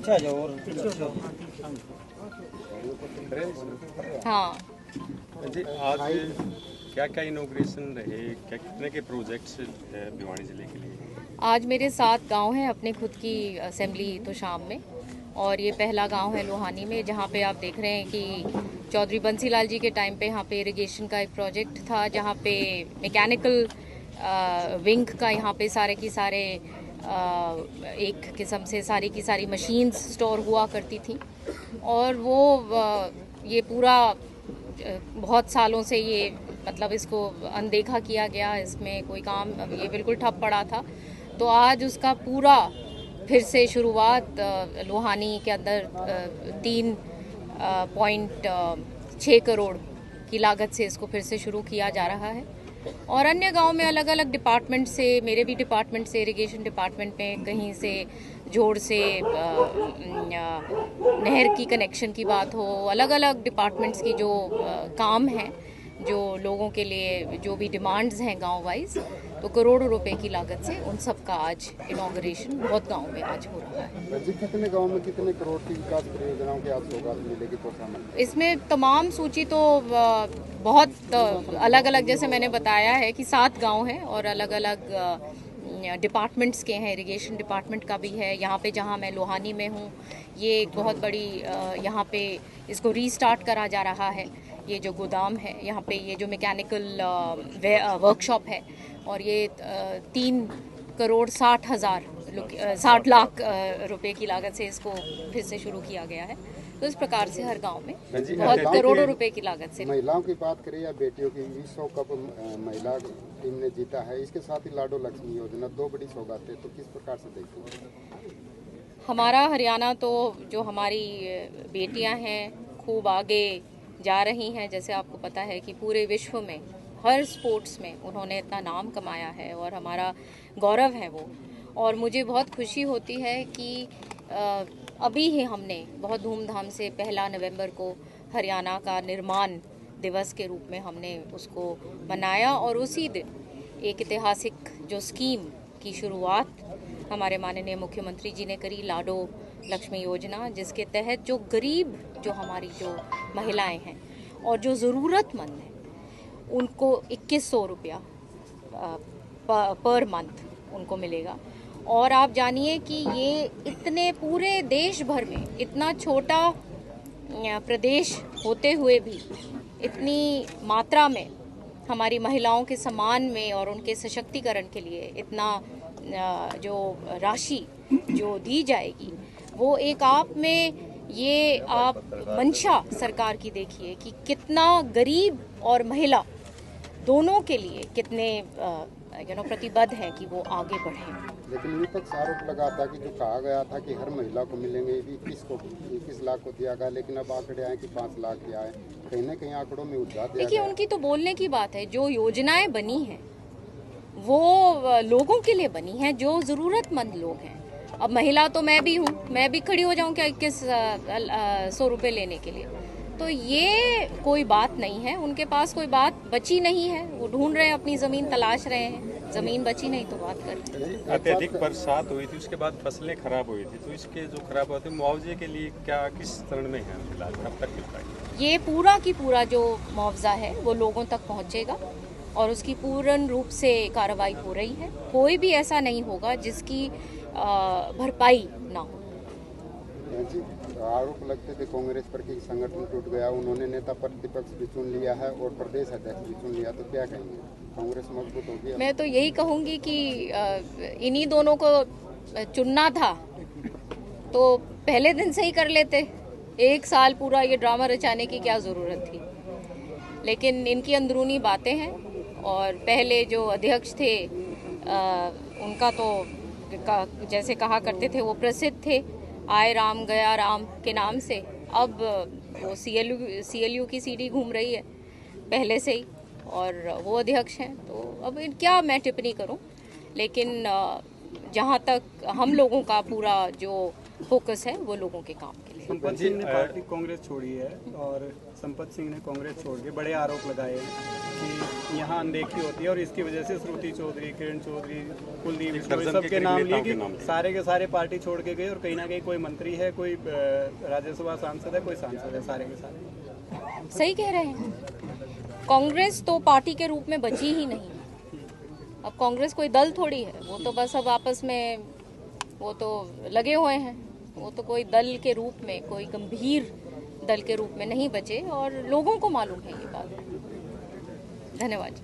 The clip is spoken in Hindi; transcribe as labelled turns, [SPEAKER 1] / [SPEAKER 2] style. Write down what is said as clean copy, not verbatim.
[SPEAKER 1] पीछे आ जाओ और पीछे हो जाओ।
[SPEAKER 2] हाँ
[SPEAKER 3] जी, आज क्या क्या इनॉग्रेशन रहे, क्या कितने के प्रोजेक्ट्स भिवानी जिले के लिए?
[SPEAKER 2] आज मेरे 7 गांव हैं अपने खुद की असेंबली तो शाम में, और ये पहला गांव है लोहानी में, जहां पे आप देख रहे हैं कि चौधरी बंसीलाल जी के टाइम पे यहाँ पे इरिगेशन का एक प्रोजेक्ट था, जहाँ पे मैकेनिकल विंग का यहाँ पे सारे की सारे एक किस्म से सारी की सारी मशीन्स स्टोर हुआ करती थी। और वो ये पूरा बहुत सालों से ये मतलब इसको अनदेखा किया गया, इसमें कोई काम ये बिल्कुल ठप पड़ा था। तो आज उसका पूरा फिर से शुरुआत लोहानी के अंदर 3.6 करोड़ की लागत से इसको फिर से शुरू किया जा रहा है। और अन्य गांव में अलग अलग डिपार्टमेंट से, मेरे भी डिपार्टमेंट से, इरिगेशन डिपार्टमेंट में कहीं से जोड़ से नहर की कनेक्शन की बात हो, अलग अलग डिपार्टमेंट्स की जो काम हैं, जो लोगों के लिए जो भी डिमांड्स हैं गांव वाइज, तो करोड़ों रुपए की लागत से उन सब का आज इनॉग्रेशन बहुत गांव में आज हो रहा है।
[SPEAKER 4] कितने गांव में कितने करोड़ की विकास परियोजनाओं की आज सौगात मिलेगी?
[SPEAKER 2] इसमें तमाम सूची तो बहुत अलग अलग, जैसे मैंने बताया है कि 7 गांव हैं और अलग अलग डिपार्टमेंट्स के हैं। इरिगेशन डिपार्टमेंट का भी है यहाँ पे, जहाँ मैं लोहानी में हूँ। ये एक बहुत बड़ी यहाँ पे इसको रीस्टार्ट करा जा रहा है। ये जो गोदाम है यहाँ पे, ये जो मैकेनिकल वर्कशॉप है, और ये 3,60,60 लाख रुपए की लागत से इसको फिर से शुरू किया गया है। तो इस प्रकार से हर गांव में बहुत करोड़ों रुपए की लागत से।
[SPEAKER 4] महिलाओं की बात करें या बेटियों की, विश्व कप महिला टीम ने जीता है, इसके साथ ही लाडो लक्ष्मी योजना, 2 बड़ी सौगातें, तो किस प्रकार से देखते हैं?
[SPEAKER 2] हमारा हरियाणा तो जो हमारी बेटियां हैं खूब आगे जा रही हैं। जैसे आपको पता है कि पूरे विश्व में हर स्पोर्ट्स में उन्होंने इतना नाम कमाया है और हमारा गौरव है वो। और मुझे बहुत खुशी होती है कि अभी ही हमने बहुत धूमधाम से 1 नवंबर को हरियाणा का निर्माण दिवस के रूप में हमने उसको मनाया, और उसी दिन एक ऐतिहासिक जो स्कीम की शुरुआत हमारे माननीय मुख्यमंत्री जी ने करी, लाडो लक्ष्मी योजना, जिसके तहत जो गरीब, जो हमारी जो महिलाएं हैं और जो ज़रूरतमंद हैं, उनको 2100 रुपया पर मंथ उनको मिलेगा। और आप जानिए कि ये इतने पूरे देश भर में, इतना छोटा प्रदेश होते हुए भी इतनी मात्रा में हमारी महिलाओं के सम्मान में और उनके सशक्तिकरण के लिए इतना जो राशि जो दी जाएगी, वो एक आप में ये आप मंशा सरकार की देखिए कि कितना गरीब और महिला दोनों के लिए कितने प्रतिबद्ध है कि वो आगे बढ़ें।
[SPEAKER 4] लेकिन विपक्ष आरोप लगाता कि जो कहा गया था कि हर महिला को मिलेंगे 21 लाख को दिया गया, लेकिन अब आंकड़े आए कि 5 लाख दिया है। कहीं ना कहीं आंकड़ों में उधार दिया।
[SPEAKER 2] देखिए, उनकी तो बोलने की बात है। जो योजनाएं बनी हैं वो लोगों के लिए बनी हैं, जो ज़रूरतमंद लोग हैं। अब महिला तो मैं भी हूँ, मैं भी खड़ी हो जाऊँ क्या 2100 रुपये लेने के लिए? तो ये कोई बात नहीं है, उनके पास कोई बात बची नहीं है। वो ढूंढ रहे हैं, अपनी ज़मीन तलाश रहे हैं, ज़मीन बची नहीं तो बात कर रहे हैं।
[SPEAKER 3] अत्यधिक बरसात हुई थी, उसके बाद फसलें खराब हुई थी, तो इसके जो खराब हुए थे मुआवजे के लिए क्या किस चरण में है फिलहाल, कब तक मिल पाएगी?
[SPEAKER 2] ये पूरा की पूरा जो मुआवजा है वो लोगों तक पहुँचेगा और उसकी पूर्ण रूप से कार्रवाई हो रही है। कोई भी ऐसा नहीं होगा जिसकी भरपाई ना हो।
[SPEAKER 4] आरोप लगते थे कांग्रेस पर कि संगठन टूट गया, उन्होंने नेता प्रतिपक्ष भी चुन लिया है और प्रदेश अध्यक्ष भी चुन लिया, तो क्या कहेंगे? कांग्रेस मजबूत होगी?
[SPEAKER 2] मैं तो यही कहूँगी कि इन्हीं दोनों को चुनना था तो पहले दिन से ही कर लेते। 1 साल पूरा ये ड्रामा रचाने की क्या ज़रूरत थी? लेकिन इनकी अंदरूनी बातें हैं। और पहले जो अध्यक्ष थे उनका तो जैसे कहा करते थे, वो प्रसिद्ध थे आए राम गया राम के नाम से। अब वो CLU की सीढ़ी घूम रही है पहले से ही, और वो अध्यक्ष हैं। तो अब क्या मैं टिप्पणी करूं, लेकिन जहां तक हम लोगों का पूरा जो फोकस है वो लोगों के काम के लिए।
[SPEAKER 1] संपत सिंह ने पार्टी कांग्रेस छोड़ी है और संपत सिंह ने कांग्रेस छोड़ के बड़े आरोप लगाए हैं कि यहाँ अनदेखी होती है और इसकी वजह से श्रुति चौधरी, किरण चौधरी, कुलदीप बिश्नोई सबके नाम लिए कि सारे के सारे पार्टी छोड़ के गए और कहीं ना कहीं कोई मंत्री है, कोई राज्यसभा सांसद है, कोई सांसद है, सारे के सारे।
[SPEAKER 2] सही कह रहे हैं, कांग्रेस तो पार्टी के रूप में बची ही नहीं। अब कांग्रेस कोई दल थोड़ी है, वो तो बस अब आपस में वो तो लगे हुए हैं, वो तो कोई दल के रूप में, कोई गंभीर दल के रूप में नहीं बचे और लोगों को मालूम है ये बात। धन्यवाद।